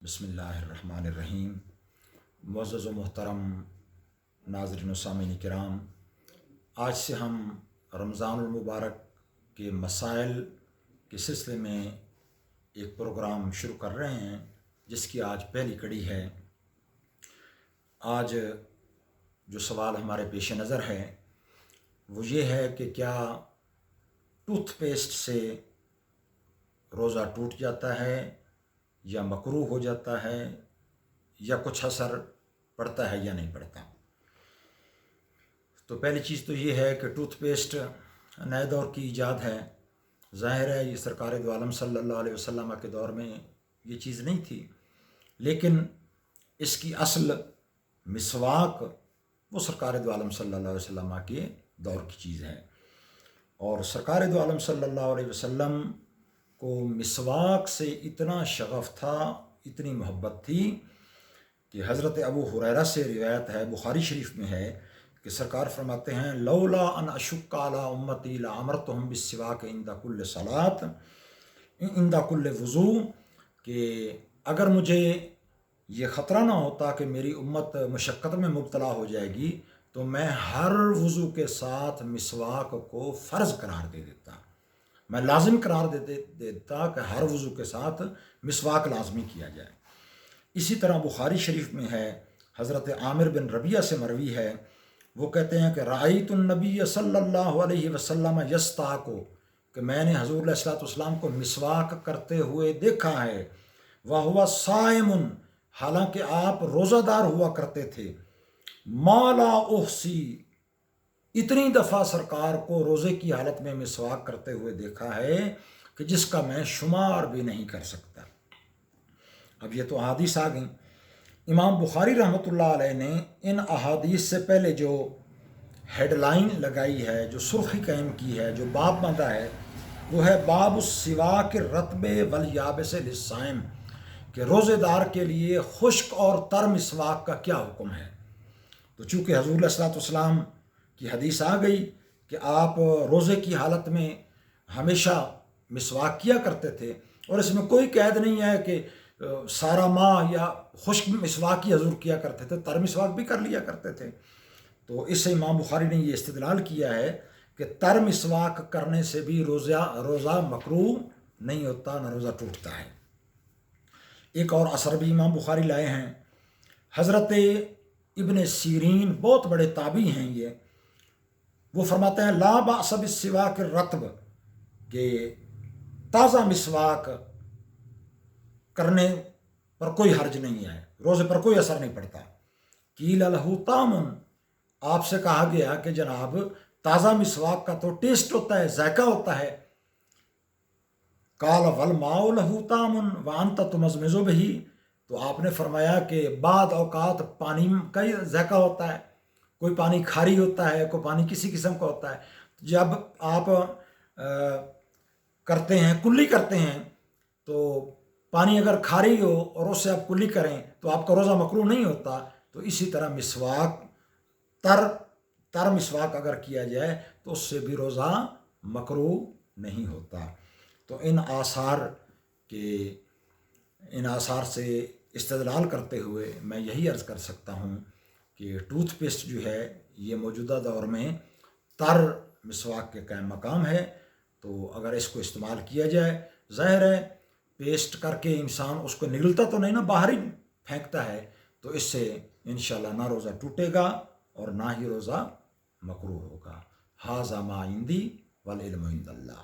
بسم اللہ الرحمن الرحیم۔ معزز و محترم ناظرین و سامعین کرام، آج سے ہم رمضان المبارک کے مسائل کے سلسلے میں ایک پروگرام شروع کر رہے ہیں جس کی آج پہلی کڑی ہے۔ آج جو سوال ہمارے پیش نظر ہے وہ یہ ہے کہ کیا ٹوتھ پیسٹ سے روزہ ٹوٹ جاتا ہے یا مکروہ ہو جاتا ہے یا کچھ اثر پڑتا ہے یا نہیں پڑتا۔ تو پہلی چیز تو یہ ہے کہ ٹوتھ پیسٹ نئے دور کی ایجاد ہے۔ ظاہر ہے یہ سرکار دو عالم صلی اللہ علیہ وسلم کے دور میں یہ چیز نہیں تھی، لیکن اس کی اصل مسواک وہ سرکار دو عالم صلی اللہ علیہ وسلم کے دور کی چیز ہے، اور سرکار دو عالم صلی اللہ علیہ وسلم کو مسواک سے اتنا شغف تھا، اتنی محبت تھی کہ حضرت ابو ہریرہ سے روایت ہے، بخاری شریف میں ہے کہ سرکار فرماتے ہیں لولا ان اشق علی امتی لامرتہم بالسواک عند کل صلاۃ عند کل وضو، کہ اگر مجھے یہ خطرہ نہ ہوتا کہ میری امت مشقت میں مبتلا ہو جائے گی تو میں ہر وضو کے ساتھ مسواک کو فرض قرار دے دیتا، میں لازم قرار دیتا کہ ہر وضو کے ساتھ مسواک لازمی کیا جائے۔ اسی طرح بخاری شریف میں ہے، حضرت عامر بن ربیعہ سے مروی ہے، وہ کہتے ہیں کہ رأیت النبی صلی اللہ علیہ وسلم یستاکو، کہ میں نے حضور علیہ الصلوۃ والسلام کو مسواک کرتے ہوئے دیکھا ہے، وہو صائم، حالانکہ آپ روزہ دار ہوا کرتے تھے، ما لا احصی، اتنی دفعہ سرکار کو روزے کی حالت میں مسواک کرتے ہوئے دیکھا ہے کہ جس کا میں شمار بھی نہیں کر سکتا۔ اب یہ تو احادیث آ گئیں۔ امام بخاری رحمۃ اللہ علیہ نے ان احادیث سے پہلے جو ہیڈ لائن لگائی ہے، جو سرخی قائم کی ہے، جو باب باندھا ہے، وہ ہے باب السواک الرطب والیابس للصائم، کہ روزے دار کے لیے خشک اور تر مسواک کا کیا حکم ہے۔ تو چونکہ حضور علیہ الصلوۃ والسلام کی حدیث آ گئی کہ آپ روزے کی حالت میں ہمیشہ مسواک کیا کرتے تھے، اور اس میں کوئی قید نہیں ہے کہ سارا ماہ یا خشک مسواک ہی حضور کیا کرتے تھے، تر مسواک بھی کر لیا کرتے تھے، تو اس سے امام بخاری نے یہ استدلال کیا ہے کہ تر مسواک کرنے سے بھی روزہ مکروہ نہیں ہوتا، نہ روزہ ٹوٹتا ہے۔ ایک اور اثر بھی امام بخاری لائے ہیں، حضرت ابن سیرین بہت بڑے تابعی ہیں، وہ فرماتے ہیں لا بأس بالسواک الرطب، کہ تازہ مسواک کرنے پر کوئی حرج نہیں ہے، روزے پر کوئی اثر نہیں پڑتا۔ قیل لہ طعم، آپ سے کہا گیا کہ جناب تازہ مسواک کا تو ٹیسٹ ہوتا ہے، ذائقہ ہوتا ہے۔ قال والماء لہ طعم وانت تمزمز بہ، تو آپ نے فرمایا کہ بعض اوقات پانی کا ہی ذائقہ ہوتا ہے، کوئی پانی کھاری ہوتا ہے، کوئی پانی کسی قسم کا ہوتا ہے۔ جب آپ کرتے ہیں کلی کرتے ہیں تو پانی اگر کھاری ہو اور اس سے آپ کلی کریں تو آپ کا روزہ مکروہ نہیں ہوتا، تو اسی طرح مسواک تر مسواک اگر کیا جائے تو اس سے بھی روزہ مکروہ نہیں ہوتا۔ تو ان آثار سے استدلال کرتے ہوئے میں یہی عرض کر سکتا ہوں کہ ٹوتھ پیسٹ جو ہے یہ موجودہ دور میں تر مسواک کے قائم مقام ہے، تو اگر اس کو استعمال کیا جائے، ظاہر ہے پیسٹ کر کے انسان اس کو نگلتا تو نہیں نا، باہر ہی پھینکتا ہے، تو اس سے انشاءاللہ نہ روزہ ٹوٹے گا اور نہ ہی روزہ مکروہ ہوگا۔ ھذا ما عندی والعلم عند اللہ۔